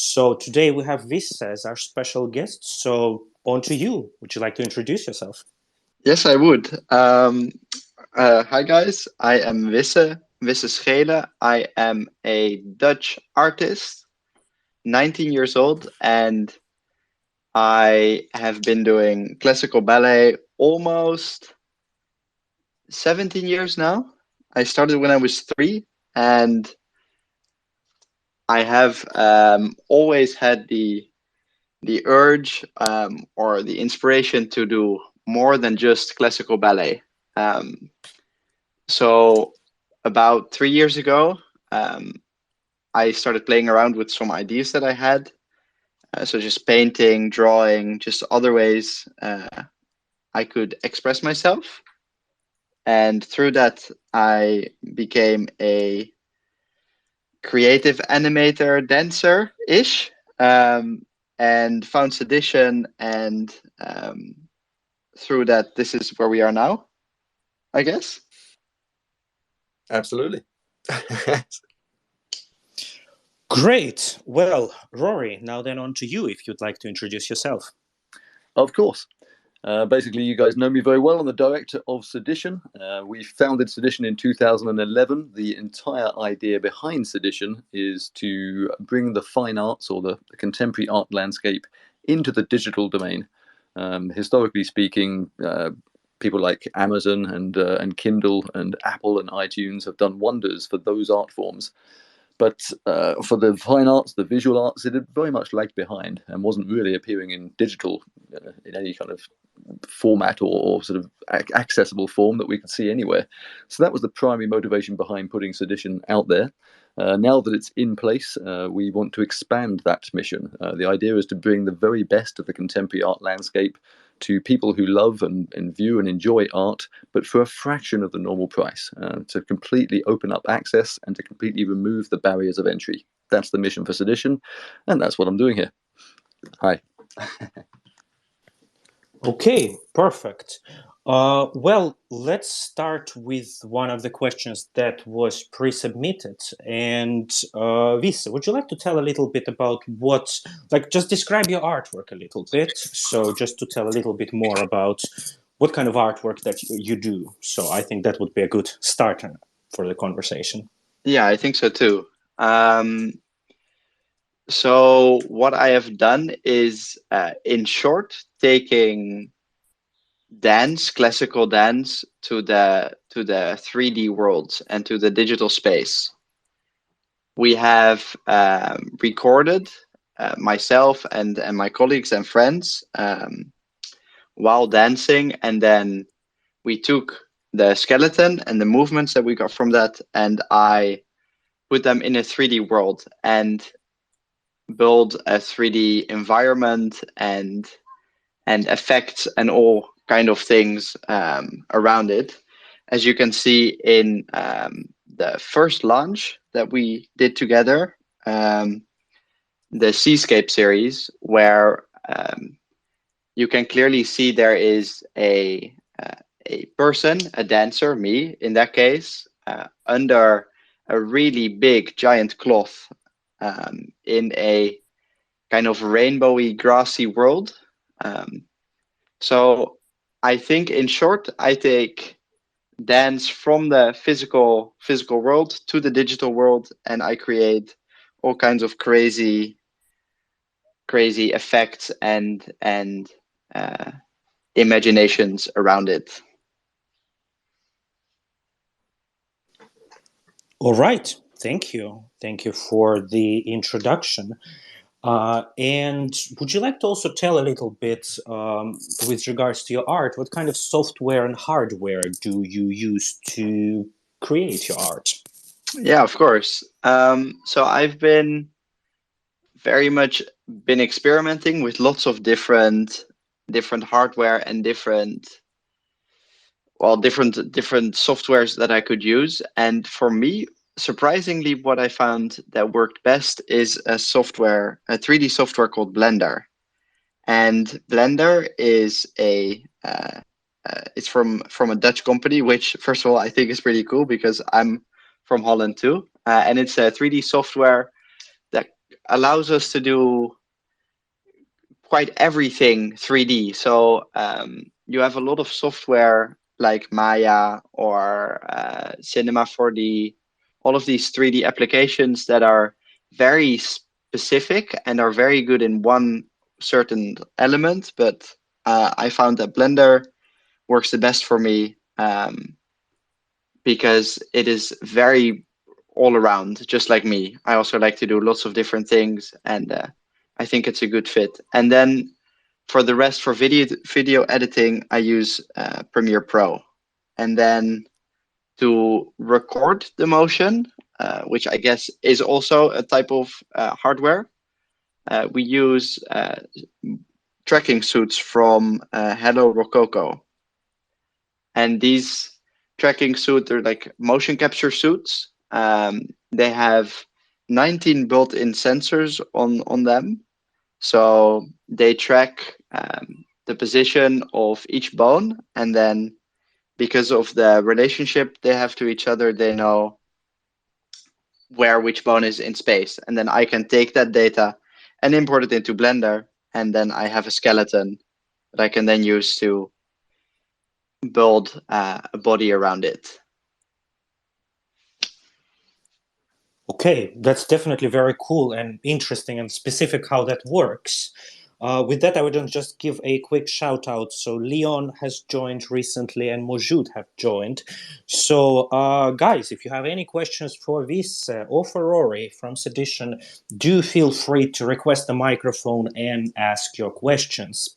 So today we have Wisse as our special guest. So on to you. Would you like to introduce yourself? Yes, I would. Hi guys, I am Wisse Scheele. I am a Dutch artist, 19 years old, and I have been doing classical ballet almost 17 years now. I started when I was 3, and I have always had the urge or the inspiration to do more than just classical ballet. So about 3 years ago, I started playing around with some ideas that I had. So just painting, drawing, just other ways I could express myself. And through that, I became a creative animator, dancer-ish, and found Sedition. And through that, this is where we are now, I guess. Absolutely. Great. Well, Rory, now then on to you if you'd like to introduce yourself. Of course. Basically, you guys know me very well. I'm the director of Sedition. We founded Sedition in 2011. The entire idea behind Sedition is to bring the fine arts or the contemporary art landscape into the digital domain. Historically speaking, people like Amazon and Kindle and Apple and iTunes have done wonders for those art forms. But for the fine arts, the visual arts, it had very much lagged behind and wasn't really appearing in digital in any kind of format or sort of accessible form that we could see anywhere. So that was the primary motivation behind putting Sedition out there. Now that it's in place, we want to expand that mission. The idea is to bring the very best of the contemporary art landscape to people who love and view and enjoy art, but for a fraction of the normal price, to completely open up access and to completely remove the barriers of entry. That's the mission for Sedition, and that's what I'm doing here. Hi. Okay, perfect. Well, let's start with one of the questions that was pre-submitted. And Wisse, would you like to tell a little bit about just describe your artwork a little bit? So just to tell a little bit more about what kind of artwork that you do. So I think that would be a good start for the conversation. Yeah, I think so too. So what I have done is, in short, taking classical dance, to the 3D world and to the digital space. We have recorded myself and my colleagues and friends while dancing, and then we took the skeleton and the movements that we got from that, and I put them in a 3D world and build a 3D environment and effects and all kind of things around it. As you can see in the first launch that we did together, the Seascape series, where you can clearly see there is a person, a dancer, me in that case, under a really big giant cloth in a kind of rainbowy grassy world. So I think, in short, I take dance from the physical world to the digital world, and I create all kinds of crazy effects and imaginations around it. All right. Thank you. Thank you for the introduction. And would you like to also tell a little bit with regards to your art, what kind of software and hardware do you use to create your art? Yeah, of course. So I've been very much experimenting with lots of different hardware and different softwares that I could use. And for me, surprisingly, what I found that worked best is a 3D software called Blender. And Blender is it's from a Dutch company, which, first of all, I think is pretty cool because I'm from Holland too. And it's a 3D software that allows us to do quite everything 3D. So you have a lot of software like Maya or Cinema 4D, all of these 3D applications that are very specific and are very good in one certain element. But I found that Blender works the best for me because it is very all around, just like me. I also like to do lots of different things, and I think it's a good fit. And then for the rest, for video editing, I use Premiere Pro. And then to record the motion, which I guess is also a type of hardware, we use tracking suits from Hello Rococo. And these tracking suits are like motion capture suits. They have 19 built-in sensors on them. So they track the position of each bone, and then because of the relationship they have to each other, they know where which bone is in space. And then I can take that data and import it into Blender, and then I have a skeleton that I can then use to build a body around it. Okay, that's definitely very cool and interesting and specific how that works. With that, I would just give a quick shout out. So Leon has joined recently and Mojud have joined. So guys, if you have any questions for Wisse or for Rory from Sedition, do feel free to request the microphone and ask your questions.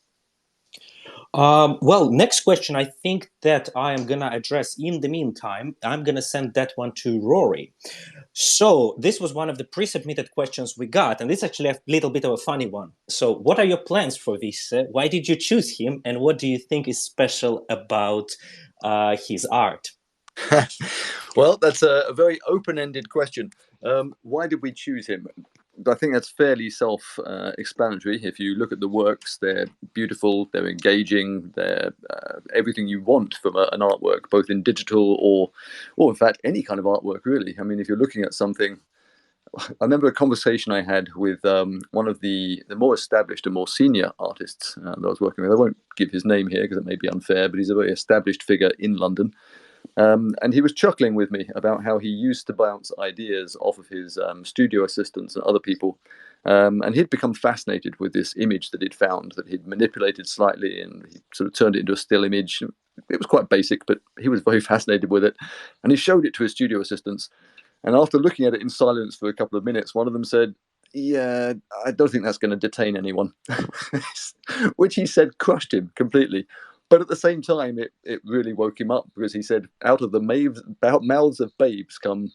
Well, next question I think that I am going to address in the meantime. I'm going to send that one to Rory. So this was one of the pre-submitted questions we got, and this is actually a little bit of a funny one. So what are your plans for Wisse? Why did you choose him, and what do you think is special about his art? Well, that's a very open-ended question. Why did we choose him? I think that's fairly self-explanatory. If you look at the works, they're beautiful, they're engaging, they're everything you want from an artwork, both in digital or in fact any kind of artwork, really. I mean, if you're looking at something, I remember a conversation I had with one of the more established and more senior artists that I was working with. I won't give his name here because it may be unfair, but he's a very established figure in London. And he was chuckling with me about how he used to bounce ideas off of his studio assistants and other people. And he'd become fascinated with this image that he'd found, that he'd manipulated slightly, and he sort of turned it into a still image. It was quite basic, but he was very fascinated with it. And he showed it to his studio assistants. And after looking at it in silence for a couple of minutes, one of them said, "Yeah, I don't think that's going to detain anyone," which he said crushed him completely. But at the same time, it really woke him up, because he said, out of the mouths of babes come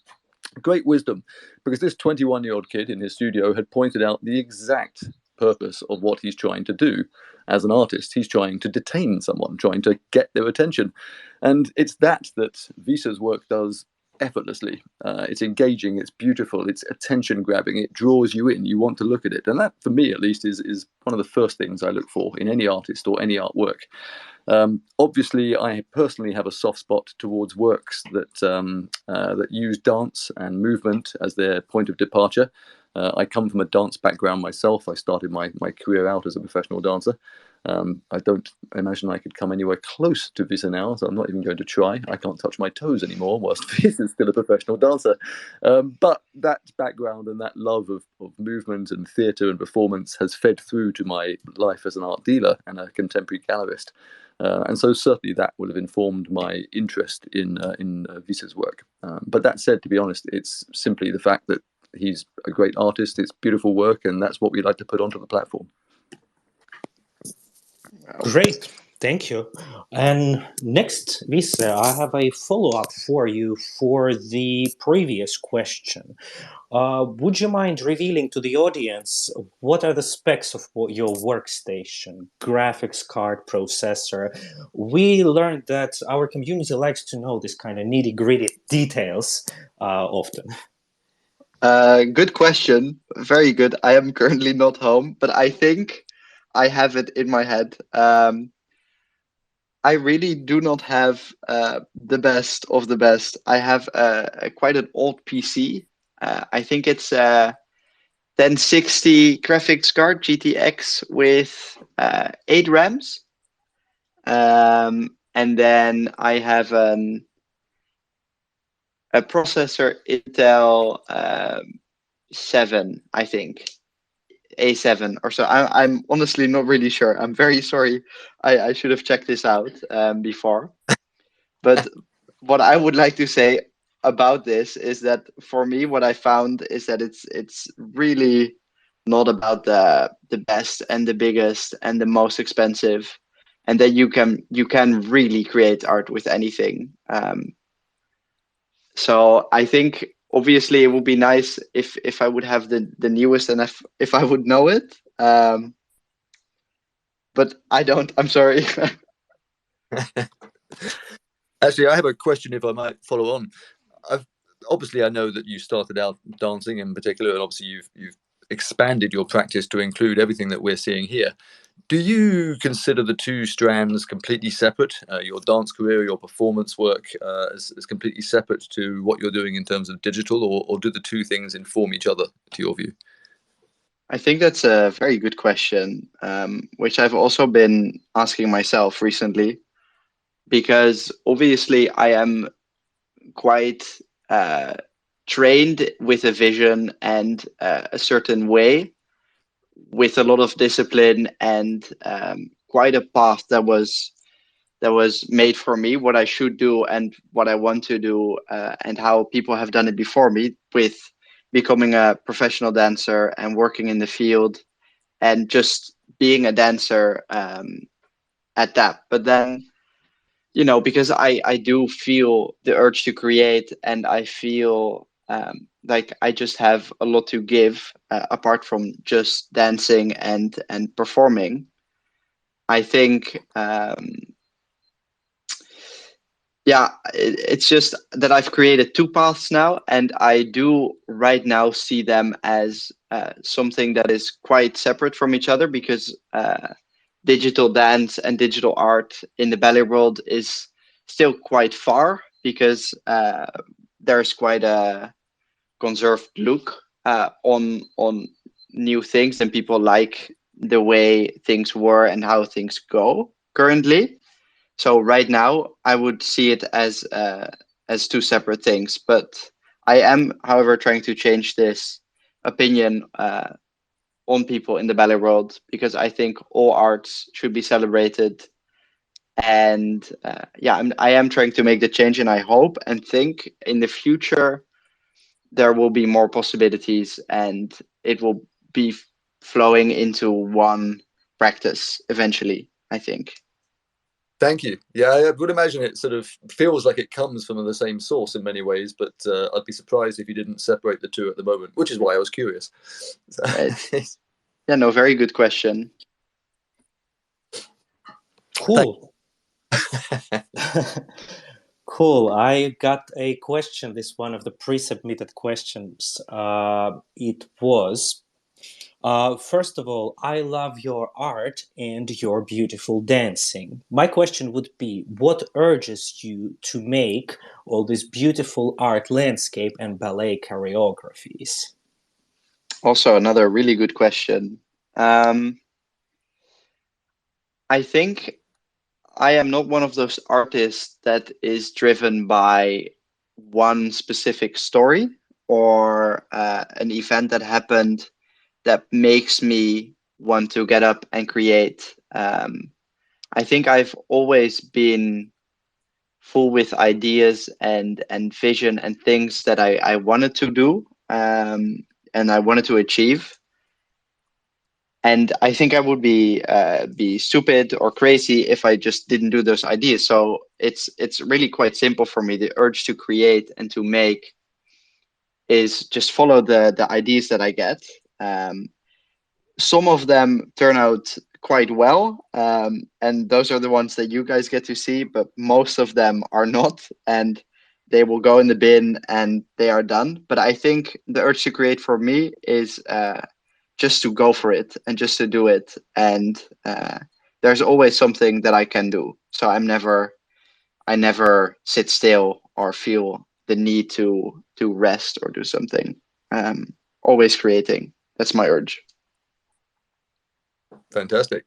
great wisdom, because this 21-year-old kid in his studio had pointed out the exact purpose of what he's trying to do as an artist. He's trying to detain someone, trying to get their attention. And it's that Wisse's work does effortlessly. It's engaging, it's beautiful, it's attention grabbing, it draws you in, you want to look at it. And that, for me at least, is one of the first things I look for in any artist or any artwork. Obviously, I personally have a soft spot towards works that use dance and movement as their point of departure. I come from a dance background myself. I started my career out as a professional dancer. I don't imagine I could come anywhere close to Wisse now, so I'm not even going to try. I can't touch my toes anymore, whilst Wisse is still a professional dancer. But that background and that love of movement and theatre and performance has fed through to my life as an art dealer and a contemporary gallerist. And so certainly that would have informed my interest in Wisse's work. But that said, to be honest, it's simply the fact that he's a great artist, it's beautiful work, and that's what we like to put onto the platform. Great, thank you. And next, Wisse, I have a follow-up for you for the previous question. Would you mind revealing to the audience what are the specs of your workstation, graphics card, processor? We learned that our community likes to know this kind of nitty-gritty details often. Good question. Very good. I am currently not home, but I think I have it in my head. I really do not have the best of the best. I have quite an old PC. I think it's the 1060 graphics card, GTX with 8 RAMs. And then I have a processor Intel 7, I think. A7 or so. I'm honestly not really sure. I'm very sorry. I should have checked this out before. But what I would like to say about this is that for me, what I found is that it's really not about the best and the biggest and the most expensive, and that you can really create art with anything. So I think obviously it would be nice if I would have the newest and if I would know it. But I don't. I'm sorry. Actually, I have a question, if I might follow on. Obviously, I know that you started out dancing in particular, and obviously you've expanded your practice to include everything that we're seeing here. Do you consider the two strands completely separate? Your dance career, your performance work, as completely separate to what you're doing in terms of digital, or do the two things inform each other, to your view? I think that's a very good question, which I've also been asking myself recently, because obviously I am quite trained with a vision and a certain way, with a lot of discipline and quite a path that was made for me, what I should do and what I want to do, and how people have done it before me, with becoming a professional dancer and working in the field and just being a dancer at that. But then, because I do feel the urge to create, and I feel like I just have a lot to give, apart from just dancing and performing. I think it's just that I've created two paths now, and I do right now see them as something that is quite separate from each other, because digital dance and digital art in the ballet world is still quite far, because there's quite a conserved look on new things, and people like the way things were and how things go currently. So right now, I would see it as two separate things. But I am, however, trying to change this opinion on people in the ballet world, because I think all arts should be celebrated. And I am trying to make the change, and I hope and think in the future there will be more possibilities, and it will be flowing into one practice eventually, I think. Thank you. Yeah, I would imagine it sort of feels like it comes from the same source in many ways, but I'd be surprised if you didn't separate the two at the moment, which is why I was curious. Right. Yeah, no, very good question. Cool. Cool. I got a question. This one of the pre-submitted questions. It was, first of all, I love your art and your beautiful dancing. My question would be, what urges you to make all this beautiful art landscape and ballet choreographies? Also, another really good question. I think I am not one of those artists that is driven by one specific story or an event that happened that makes me want to get up and create. I think I've always been full with ideas and vision and things that I wanted to do, and I wanted to achieve. And I think I would be stupid or crazy if I just didn't do those ideas. So it's really quite simple for me. The urge to create and to make is just follow the ideas that I get. Some of them turn out quite well, and those are the ones that you guys get to see. But most of them are not, and they will go in the bin and they are done. But I think the urge to create for me is just to go for it and just to do it, and there's always something that I can do. So I never sit still or feel the need to rest or do something. Always creating. That's my urge. Fantastic.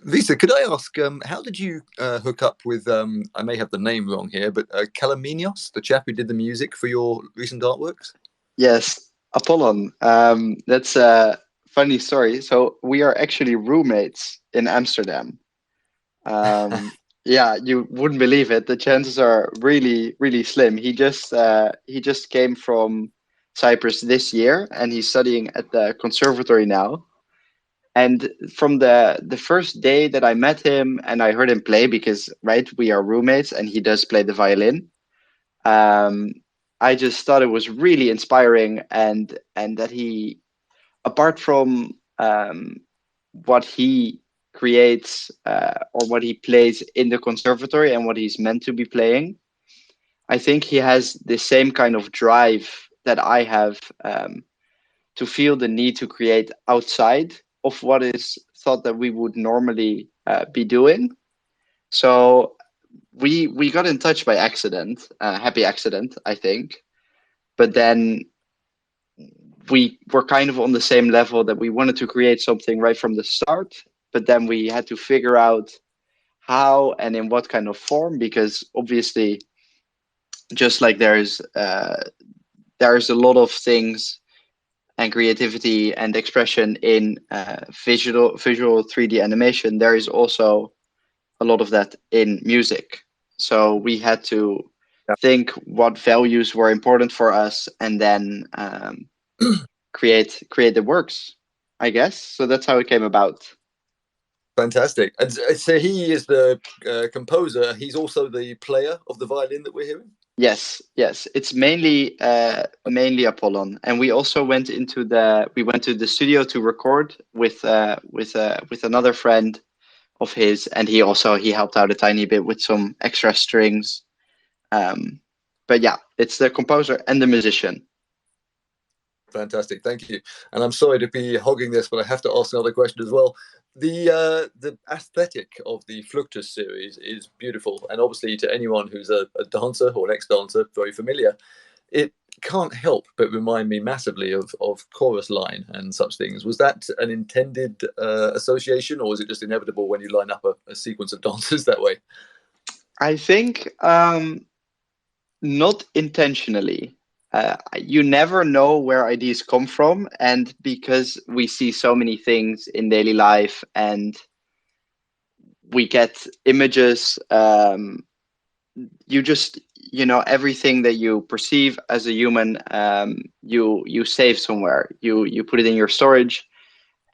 Wisse, could I ask, how did you hook up with, I may have the name wrong here, but Kalaminos, the chap who did the music for your recent artworks? Yes, Apollon. That's a funny story. So we are actually roommates in Amsterdam. Yeah, you wouldn't believe it. The chances are really, really slim. He just came from Cyprus this year, and he's studying at the conservatory now. And from the first day that I met him and I heard him play, because right, we are roommates, and he does play the violin. I just thought it was really inspiring, and that he, apart from what he creates or what he plays in the conservatory and what he's meant to be playing, I think he has the same kind of drive that I have, to feel the need to create outside of what is thought that we would normally be doing. So we got in touch by accident, happy accident, I think. But then we were kind of on the same level, that we wanted to create something right from the start, but then we had to figure out how and in what kind of form, because obviously, just like there's a lot of things and creativity and expression in visual 3D animation, there is also a lot of that in music. So we had to think what values were important for us, and then create the works, I guess. So that's how it came about. Fantastic. And so he is the composer. He's also the player of the violin that we're hearing? Yes. It's mainly Apollon, and we also went to the studio to record with another friend of his, and he helped out a tiny bit with some extra strings. But yeah, it's the composer and the musician. Fantastic, thank you. And I'm sorry to be hogging this, but I have to ask another question as well. The aesthetic of the Fluctus series is beautiful, and obviously to anyone who's a dancer or an ex-dancer, very familiar. It can't help but remind me massively of Chorus Line and such things. Was that an intended association, or was it just inevitable when you line up a sequence of dancers that way? I think not intentionally. You never know where ideas come from, and because we see so many things in daily life and we get images, you just, everything that you perceive as a human, you save somewhere, you put it in your storage,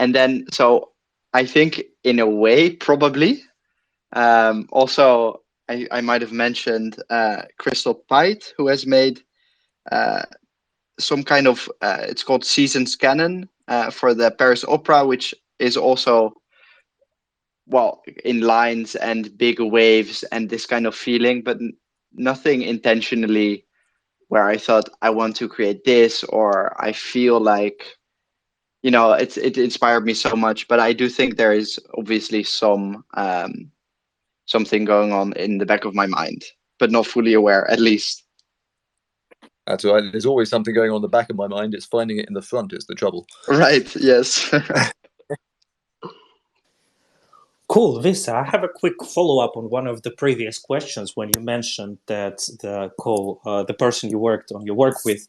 and then, so I think in a way, probably. Also, I might have mentioned Crystal Pite, who has made some kind of, it's called Seasons Canon for the Paris Opera, which is also, well, in lines and big waves and this kind of feeling, but nothing intentionally where I thought I want to create this, or I feel like, it inspired me so much. But I do think there is obviously something going on in the back of my mind, but not fully aware, at least. That's right. There's always something going on in the back of my mind. It's finding it in the front is the trouble. Right. Yes. Cool, Wisse. I have a quick follow-up on one of the previous questions when you mentioned that the person you work with,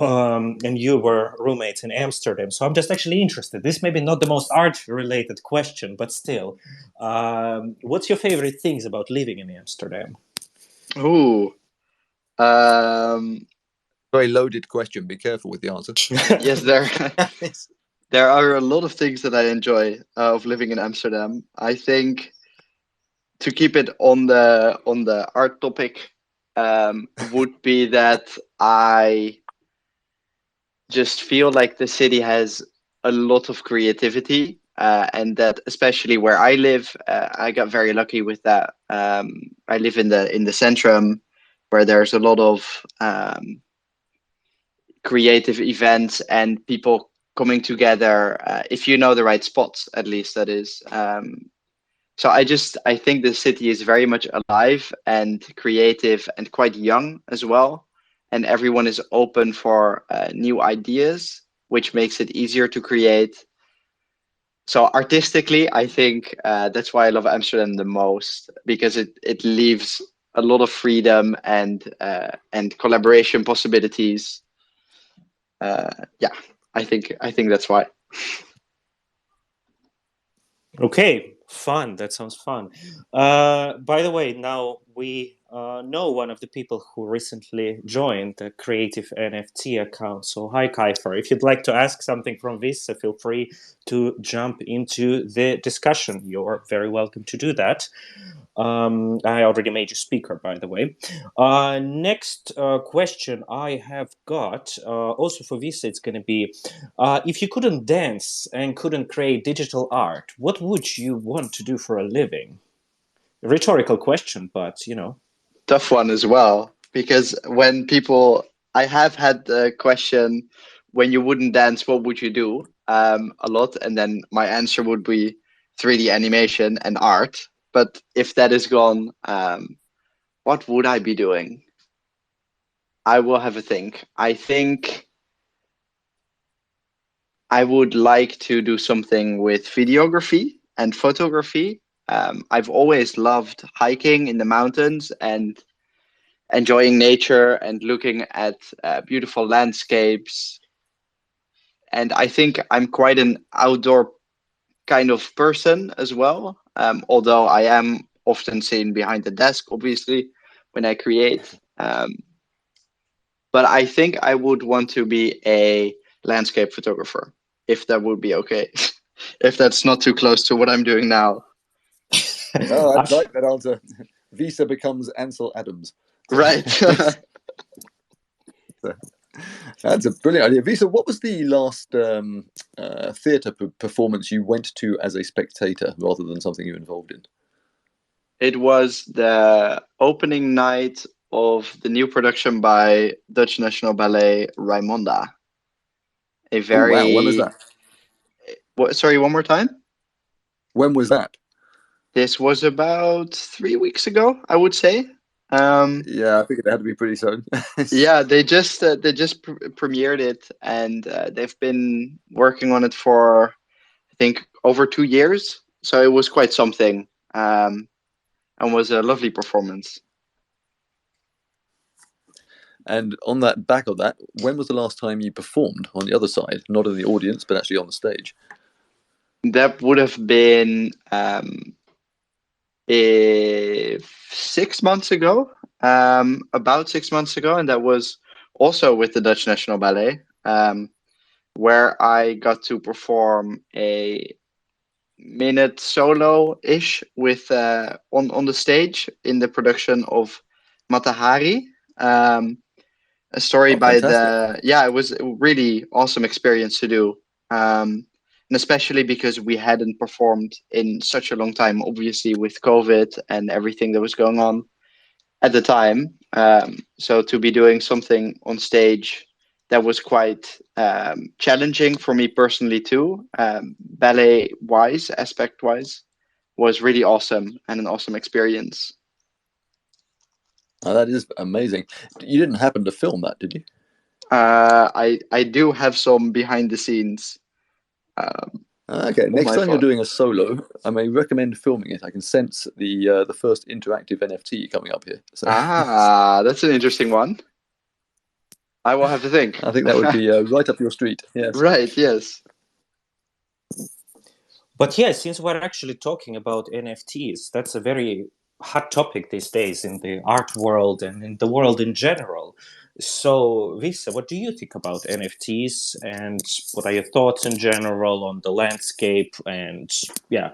and you were roommates in Amsterdam. So I'm just actually interested. This may be not the most art-related question, but still, what's your favorite things about living in Amsterdam? Ooh. Very loaded question. Be careful with the answer. Yes, there are a lot of things that I enjoy of living in Amsterdam. I think, to keep it on the art topic, would be that I just feel like the city has a lot of creativity, and that especially where I live, I got very lucky with that. I live in the Centrum, where there's a lot of creative events and people coming together, if you know the right spots, at least, that is. So I think the city is very much alive and creative and quite young as well, and everyone is open for new ideas, which makes it easier to create. So artistically, I think that's why I love Amsterdam the most, because it leaves a lot of freedom and collaboration possibilities. Yeah, I think that's why. Okay, fun. That sounds fun. By the way, now we know one of the people who recently joined the Creative NFT account. So, hi, Kiefer. If you'd like to ask something from Wisse, feel free to jump into the discussion. You're very welcome to do that. I already made you speaker, by the way. Next question I have got, also for Wisse, it's going to be, if you couldn't dance and couldn't create digital art, what would you want to do for a living? A rhetorical question, but you know. Tough one as well, because I have had the question, when you wouldn't dance, what would you do? A lot, and then my answer would be 3D animation and art. But if that is gone, what would I be doing? I will have a think. I think I would like to do something with videography and photography. I've always loved hiking in the mountains and enjoying nature and looking at beautiful landscapes. And I think I'm quite an outdoor kind of person as well, although I am often seen behind the desk, obviously, when I create. But I think I would want to be a landscape photographer, if that would be okay. If that's not too close to what I'm doing now. Oh, I like that answer. Wisse becomes Ansel Adams. Right. That's a brilliant idea. Wisse, what was the last theatre performance you went to as a spectator rather than something you were involved in? It was the opening night of the new production by Dutch National Ballet Raimonda. A very... Oh, wow. When was that? Sorry, one more time? When was that? This was about 3 weeks ago, I would say. Yeah, I think it had to be pretty soon. Yeah, they just premiered it, and they've been working on it for, I think, over 2 years. So it was quite something, and was a lovely performance. And on that back of that, when was the last time you performed on the other side, not in the audience, but actually on the stage? That would have been 6 months ago, about 6 months ago, and that was also with the Dutch National Ballet, where I got to perform a minute solo-ish with on the stage in the production of Matahari, a story by fantastic. it was a really awesome experience to do. And especially because we hadn't performed in such a long time, obviously with COVID and everything that was going on at the time. So to be doing something on stage that was quite challenging for me personally too, ballet-wise, aspect-wise, was really awesome and an awesome experience. Oh, that is amazing. You didn't happen to film that, did you? I do have some behind the scenes. Okay, next time you're doing a solo, I may recommend filming it. I can sense the first interactive NFT coming up here. So. That's an interesting one. I will have to think. I think that would be right up your street. Yes. Right. Yes. But yeah, since we're actually talking about NFTs, that's a very hot topic these days in the art world and in the world in general. So, Wisse, what do you think about NFTs, and what are your thoughts in general on the landscape? And yeah.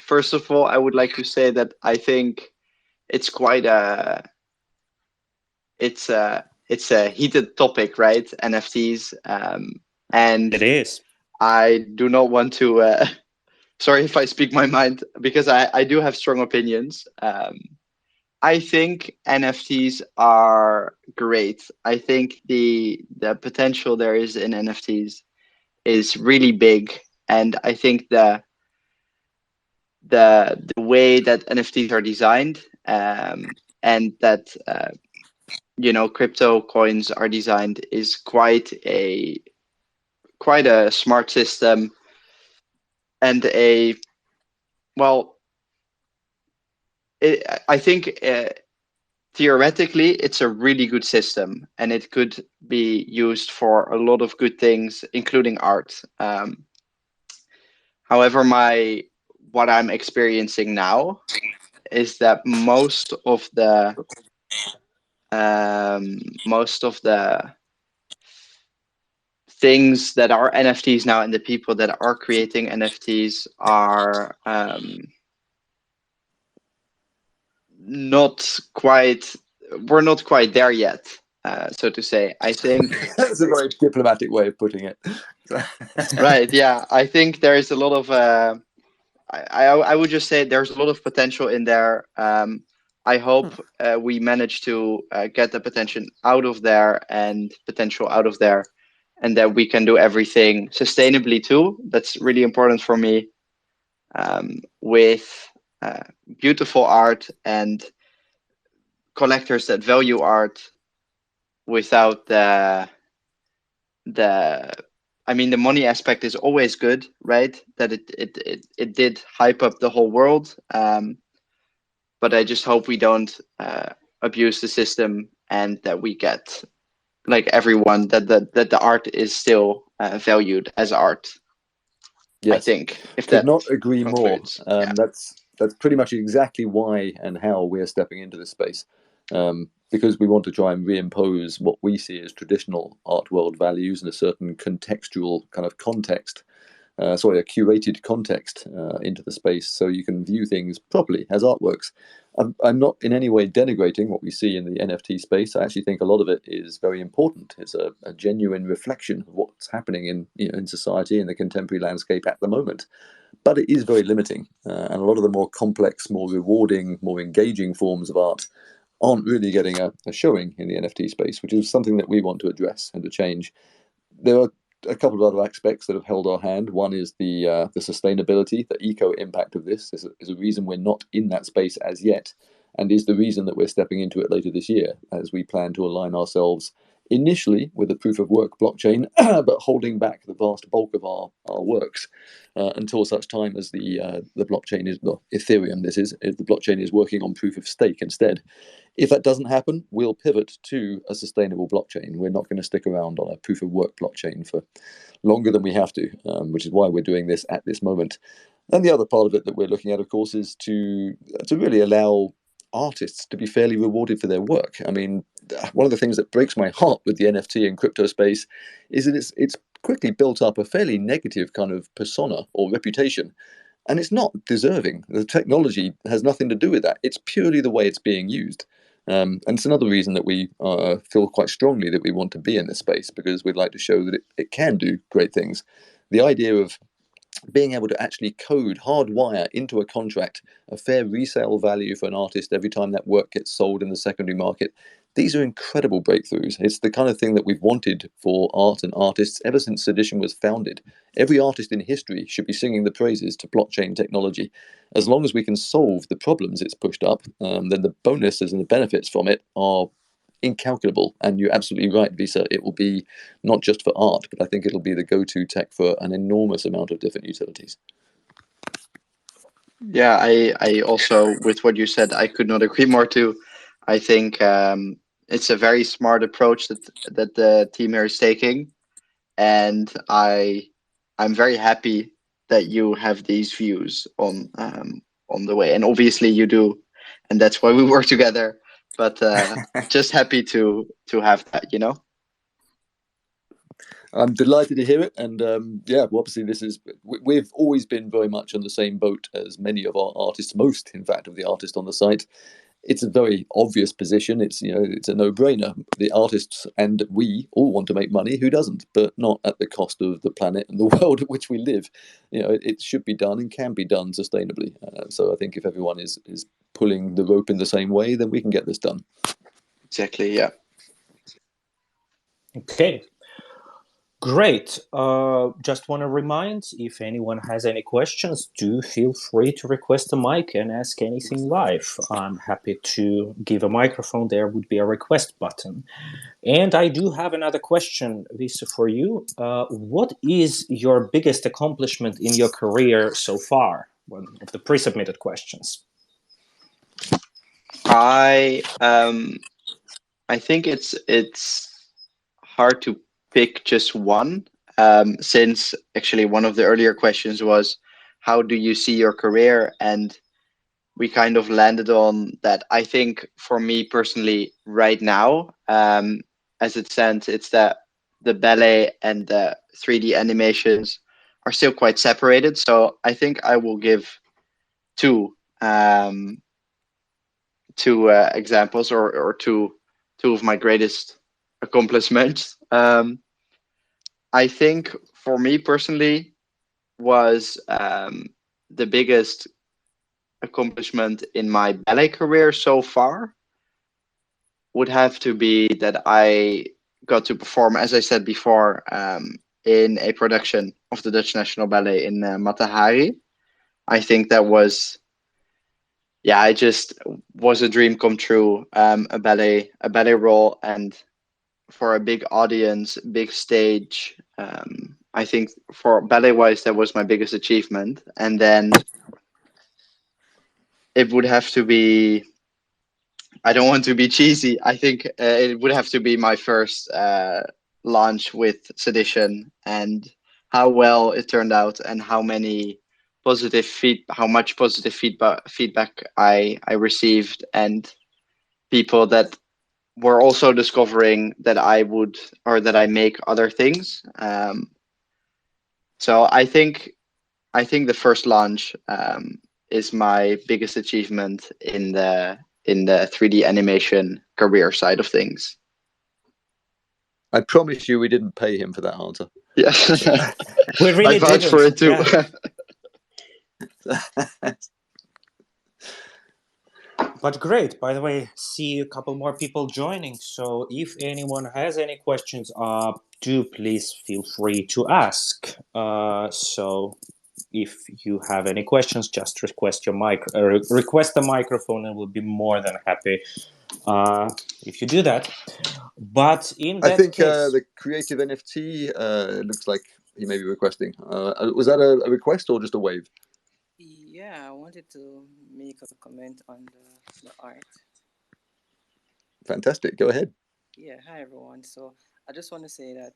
First of all, I would like to say that I think it's quite it's a heated topic, right? NFTs, and It is. I do not want to. Sorry if I speak my mind, because I do have strong opinions. I think NFTs are great. I think the potential there is in NFTs is really big, and I think the way that NFTs are designed, and that crypto coins are designed is quite a smart system, and I think theoretically it's a really good system, and it could be used for a lot of good things, including art. However, what I'm experiencing now is that most of the things that are NFTs now, and the people that are creating NFTs are we're not quite there yet, so to say. I think That's a very diplomatic way of putting it. right, yeah. I think there is a lot of I would just say there's a lot of potential in there. I hope we manage to get the potential out of there, and that we can do everything sustainably too. That's really important for me, with beautiful art and collectors that value art without the money aspect is always good, right? That it did hype up the whole world. But I just hope we don't abuse the system, and that we get, like everyone, that the art is still valued as art. Yes. I think if could that not agree more. yeah. That's pretty much exactly why and how we're stepping into this space, because we want to try and reimpose what we see as traditional art world values in a certain contextual kind of context, a curated context into the space, so you can view things properly as artworks. I'm not in any way denigrating what we see in the NFT space. I actually think a lot of it is very important. It's a genuine reflection of what's happening in society, in the contemporary landscape at the moment. But it is very limiting, and a lot of the more complex, more rewarding, more engaging forms of art aren't really getting a showing in the NFT space, which is something that we want to address and to change. There are a couple of other aspects that have held our hand. One is the sustainability, the eco impact of this is a reason we're not in that space as yet, and is the reason that we're stepping into it later this year, as we plan to align ourselves initially with a proof of work blockchain, but holding back the vast bulk of our works until such time as the blockchain is, well, Ethereum, the blockchain is working on proof of stake instead. If that doesn't happen, we'll pivot to a sustainable blockchain. We're not going to stick around on a proof of work blockchain for longer than we have to, which is why we're doing this at this moment. And the other part of it that we're looking at, of course, is to really allow artists to be fairly rewarded for their work. I mean, one of the things that breaks my heart with the NFT and crypto space is that it's quickly built up a fairly negative kind of persona or reputation. And it's not deserving. The technology has nothing to do with that. It's purely the way it's being used. And it's another reason that we feel quite strongly that we want to be in this space, because we'd like to show that it can do great things. The idea of being able to actually code, hardwire into a contract a fair resale value for an artist every time that work gets sold in the secondary market. These are incredible breakthroughs. It's the kind of thing that we've wanted for art and artists ever since Sedition was founded. Every artist in history should be singing the praises to blockchain technology. As long as we can solve the problems it's pushed up, then the bonuses and the benefits from it are incalculable. And you're absolutely right, Wisse. It will be not just for art, but I think it'll be the go-to tech for an enormous amount of different utilities. Yeah, I also, with what you said, I could not agree more too. I think it's a very smart approach that the team here is taking, and I'm very happy that you have these views on the way, and obviously you do, and that's why we work together. But just happy to have that, I'm delighted to hear it, and obviously we've always been very much on the same boat as many of our artists, most in fact of the artists on the site. It's a very obvious position. It's a no-brainer. The artists and we all want to make money. Who doesn't? But not at the cost of the planet and the world at which we live. It should be done and can be done sustainably. So I think if everyone is pulling the rope in the same way, then we can get this done. Exactly. Yeah. Okay. Great. Just want to remind, if anyone has any questions, do feel free to request a mic and ask anything live. I'm happy to give a microphone. There would be a request button. And I do have another question, Wisse, for you. What is your biggest accomplishment in your career so far? One of the pre-submitted questions. I think it's hard to pick just one, since actually one of the earlier questions was, how do you see your career? And we kind of landed on that. I think for me personally, right now, as it stands, it's that the ballet and the 3D animations are still quite separated. So I think I will give two examples, or two of my greatest accomplishments. I think for me personally was the biggest accomplishment in my ballet career so far would have to be that I got to perform, as I said before, in a production of the Dutch National Ballet in Matahari. I think that was, yeah, I just was a dream come true. A ballet role, and for a big audience, big stage. I think for ballet wise, that was my biggest achievement. And then it would have to be, I don't want to be cheesy. I think it would have to be my first launch with Sedition, and how well it turned out, and how much positive feedback I received, and people that were also discovering that I would, or that I make other things. So I think the first launch is my biggest achievement in the 3D animation career side of things. I promise you we didn't pay him for that answer. Yeah. We really I vouch didn't. for it too. Yeah. But great. By the way, see a couple more people joining. So if anyone has any questions, do please feel free to ask. So if you have any questions, just request your request the microphone, and we'll be more than happy if you do that. But in that I think case, the creative NFT looks like he may be requesting. Was that a request or just a wave? Yeah, I wanted to make a comment on the art. Fantastic. Go ahead. Yeah, hi everyone. So I just want to say that,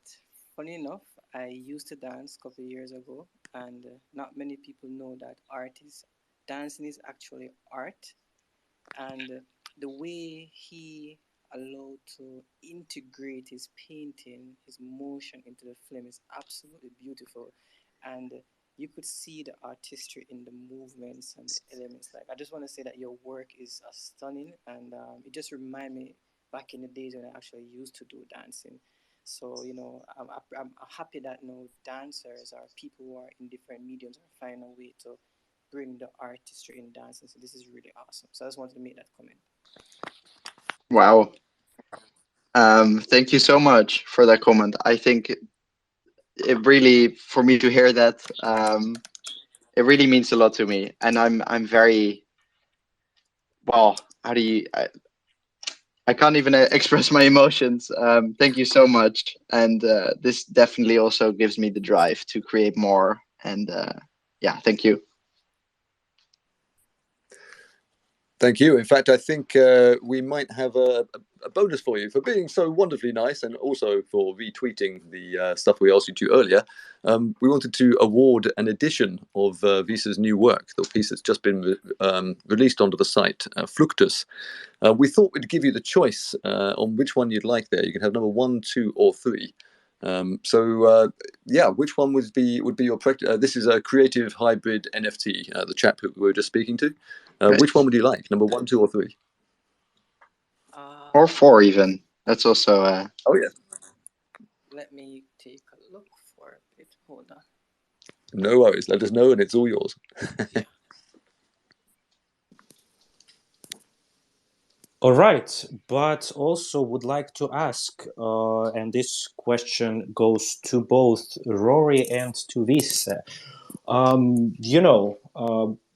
funny enough, I used to dance a couple of years ago, and not many people know that dancing is actually art, and the way he allowed to integrate his painting, his motion into the film is absolutely beautiful, and you could see the artistry in the movements and the elements. Like, I just want to say that your work is stunning, and it just remind me back in the days when I actually used to do dancing. So I'm happy that dancers or people who are in different mediums are finding a way to bring the artistry in dancing. So this is really awesome. So I just wanted to make that comment. Wow. Thank you so much for that comment. I think it really, for me to hear that, it really means a lot to me, and I'm very, well. How do you? I can't even express my emotions. Thank you so much, and this definitely also gives me the drive to create more. And yeah, thank you. Thank you. In fact, I think we might have a bonus for you for being so wonderfully nice, and also for retweeting the stuff we asked you to earlier. We wanted to award an edition of Wisse's new work, the piece that's just been released onto the site, Fluctus. We thought we'd give you the choice on which one you'd like there. You can have number 1, 2, or 3. Yeah, which one would be your this is a creative hybrid NFT, the chap who we were just speaking to. Which one would you like? Number 1, 2, or 3? Or 4 even. That's also. Oh yeah. Let me take a look for a bit. Hold on. No worries. Let us know, and it's all yours. Yeah. All right, but also would like to ask, and this question goes to both Rory and to Wisse.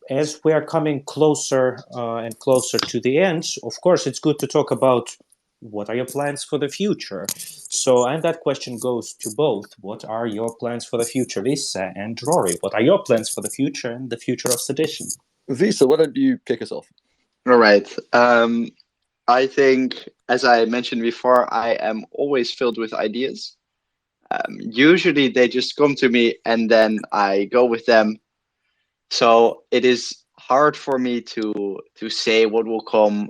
As we are coming closer and closer to the end, of course, it's good to talk about what are your plans for the future. So, and that question goes to both. What are your plans for the future, Wisse and Rory? What are your plans for the future and the future of Sedition? Wisse, why don't you kick us off? All right. I think, as I mentioned before, I am always filled with ideas. Usually they just come to me and then I go with them. So it is hard for me to say what will come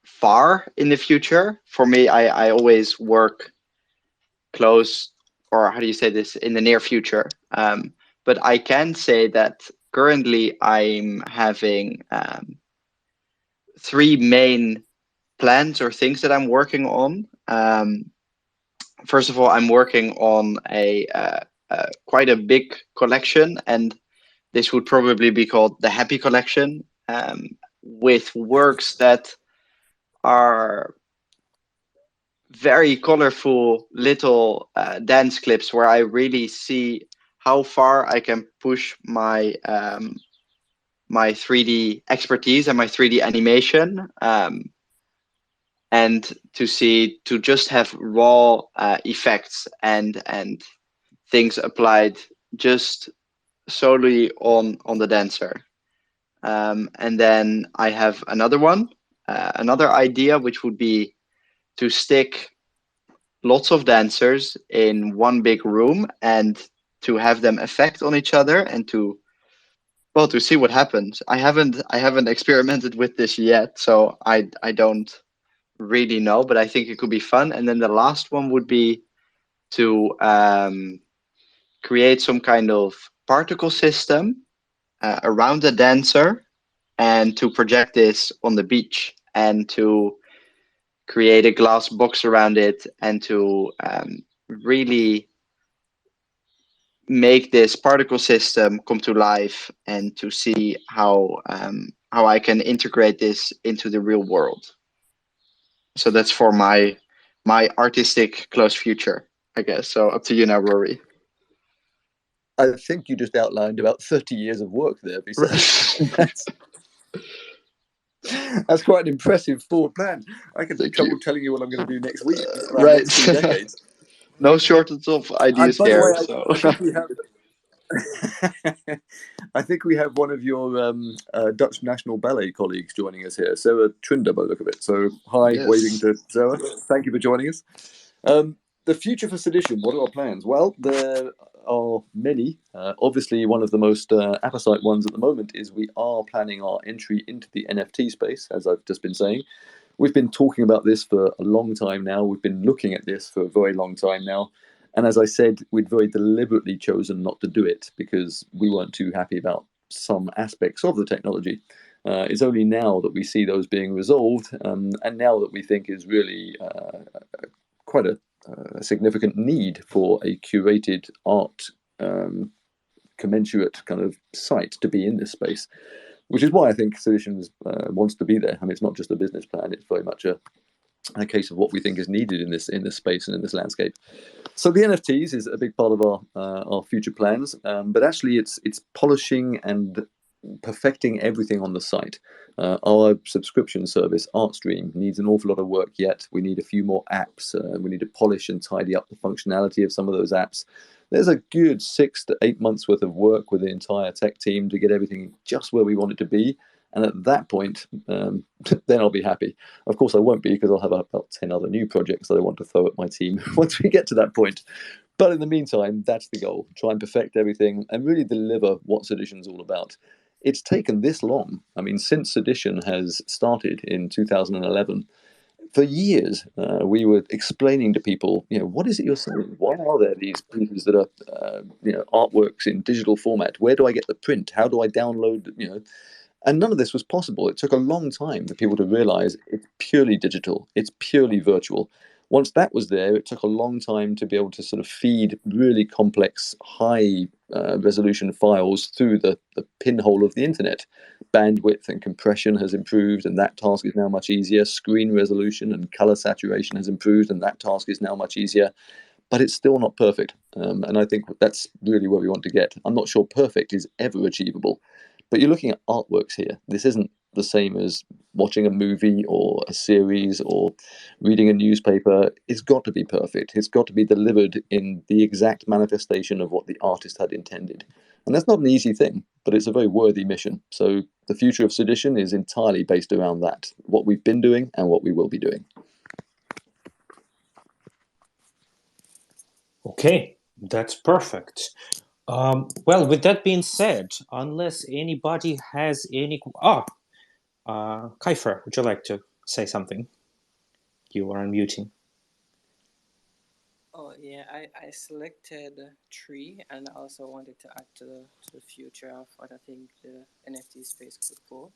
far in the future. For me, I always work close, or how do you say this, in the near future. But I can say that currently I'm having 3 main plans or things that I'm working on. First of all, I'm working on a quite a big collection, and this would probably be called the Happy Collection, with works that are very colorful little dance clips where I really see how far I can push my my 3D expertise and my 3D animation, and to just have raw effects and things applied just solely on the dancer. And then I have another idea, which would be to stick lots of dancers in one big room and to have them affect on each other and to see what happens. I haven't experimented with this yet, so I don't really know, but I think it could be fun. And then the last one would be to create some kind of particle system around the dancer and to project this on the beach and to create a glass box around it and to really make this particle system come to life and to see how I can integrate this into the real world. So that's for my artistic close future, I guess. So up to you now, Rory. I think you just outlined about 30 years of work there. That's quite an impressive forward plan. I can have trouble telling you what I'm going to do next week. Right. 2 decades. No shortage of ideas here. So. I think we have. I think we have one of your Dutch National Ballet colleagues joining us here, Sarah Trinder, by the look of it. So, hi, yes. Waving to Sarah. Thank you for joining us. The future for Sedition, what are our plans? Well, there are many. Obviously, one of the most appetite ones at the moment is we are planning our entry into the NFT space, as I've just been saying. We've been talking about this for a long time now. We've been looking at this for a very long time now. And as I said, we'd very deliberately chosen not to do it because we weren't too happy about some aspects of the technology. It's only now that we see those being resolved, and now that we think is really quite a significant need for a curated art commensurate kind of site to be in this space, which is why I think Sedition wants to be there. I mean, it's not just a business plan; it's very much a case of what we think is needed in this space and in this landscape. So the NFTs is a big part of our future plans, but actually it's polishing and perfecting everything on the site. Our subscription service, ArtStream, needs an awful lot of work yet. We need a few more apps. We need to polish and tidy up the functionality of some of those apps. There's a good 6 to 8 months worth of work with the entire tech team to get everything just where we want it to be. And at that point, then I'll be happy. Of course, I won't be because I'll have about 10 other new projects that I want to throw at my team once we get to that point. But in the meantime, that's the goal. Try and perfect everything and really deliver what Sedition's all about. It's taken this long. I mean, since Sedition has started in 2011, for years, we were explaining to people, what is it you're saying? Why are there these pieces that are, artworks in digital format? Where do I get the print? How do I download, And none of this was possible. It took a long time for people to realize it's purely digital. It's purely virtual. Once that was there, it took a long time to be able to sort of feed really complex, high resolution files through the pinhole of the internet. Bandwidth and compression has improved, and that task is now much easier. Screen resolution and color saturation has improved, and that task is now much easier. But it's still not perfect. And I think that's really where we want to get. I'm not sure perfect is ever achievable, but you're looking at artworks here. This isn't the same as watching a movie or a series or reading a newspaper. It's got to be perfect. It's got to be delivered in the exact manifestation of what the artist had intended. And that's not an easy thing, but it's a very worthy mission. So the future of Sedition is entirely based around that, what we've been doing and what we will be doing. Okay, that's perfect. Well, with that being said, unless anybody has any... Kiefer, would you like to say something? You are unmuting. Oh yeah, I selected 3, and I also wanted to add to the future of what I think the NFT space could go.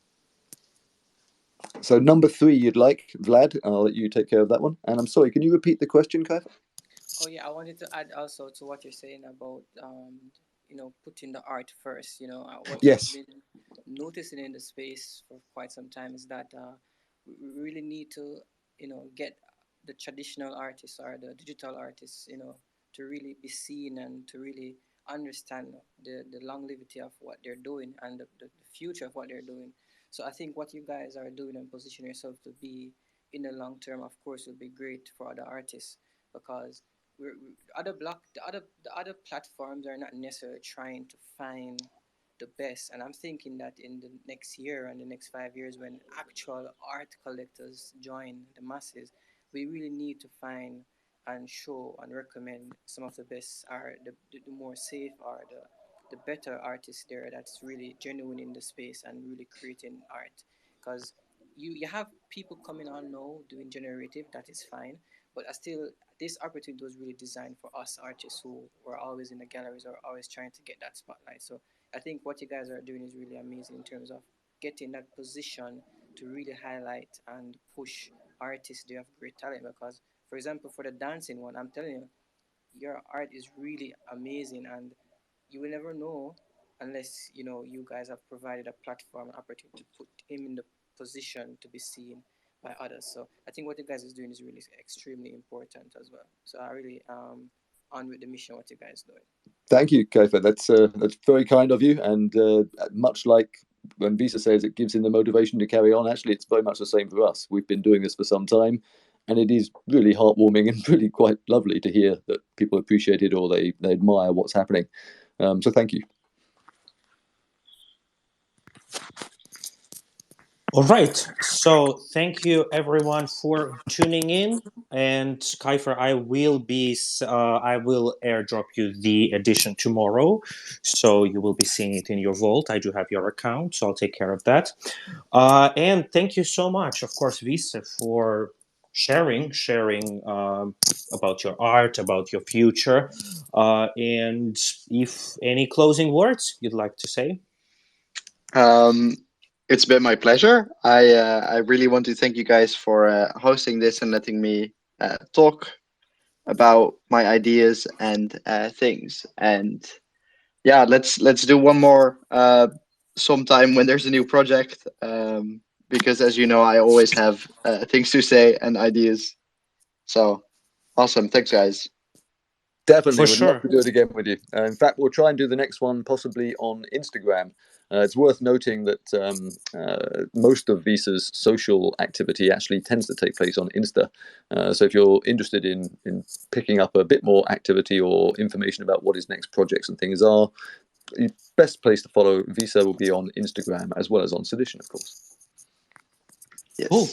So number 3 you'd like, Vlad, I'll let you take care of that one. And I'm sorry, can you repeat the question, Kiefer? Oh yeah, I wanted to add also to what you're saying about putting the art first. What Yes. we've been noticing in the space for quite some time is that we really need to get the traditional artists or the digital artists to really be seen and to really understand the longevity of what they're doing and the future of what they're doing. So I think what you guys are doing and position yourself to be in the long term, of course, will be great for other artists because the other platforms are not necessarily trying to find the best. And I'm thinking that in the next year and the next 5 years, when actual art collectors join the masses, we really need to find and show and recommend some of the best art, the more safe or the better artists there that's really genuine in the space and really creating art. Because you have people coming on now doing generative, that is fine, but I still this opportunity was really designed for us artists who were always in the galleries or always trying to get that spotlight. So I think what you guys are doing is really amazing in terms of getting that position to really highlight and push artists who have great talent. Because, for example, for the dancing one, I'm telling you, your art is really amazing, and you will never know unless you guys have provided a platform, an opportunity to put him in the position to be seen by others. So I think what you guys is doing is really extremely important as well. So I really on with the mission what you guys doing. Thank you, Kiefer. That's very kind of you. And much like when Wisse says it gives him the motivation to carry on, actually, it's very much the same for us. We've been doing this for some time, and it is really heartwarming and really quite lovely to hear that people appreciate it or they admire what's happening. So thank you. All right. So thank you everyone for tuning in. And Kiefer, I will airdrop you the edition tomorrow, so you will be seeing it in your vault. I do have your account, so I'll take care of that. And thank you so much, of course, Wisse, for sharing about your art, about your future. And if any closing words you'd like to say. It's been my pleasure. I really want to thank you guys for hosting this and letting me talk about my ideas and things. And yeah, let's do one more sometime when there's a new project. Because as you know, I always have things to say and ideas. So awesome. Thanks, guys. Definitely, For would sure. love to do it again with you. In fact, we'll try and do the next one possibly on Instagram. It's worth noting that most of Wisse's social activity actually tends to take place on Insta. So if you're interested in picking up a bit more activity or information about what his next projects and things are, the best place to follow Wisse will be on Instagram as well as on Sedition, of course. Yes. Cool.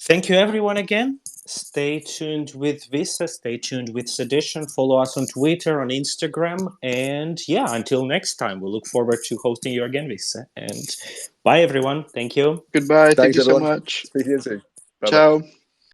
Thank you, everyone, again. Stay tuned with Wisse. Stay tuned with Sedition. Follow us on Twitter, on Instagram. And yeah, until next time, we'll look forward to hosting you again, Wisse. And bye, everyone. Thank you. Goodbye. Thank Thanks, you so everyone. much. Speak to you soon. Bye-bye. Ciao.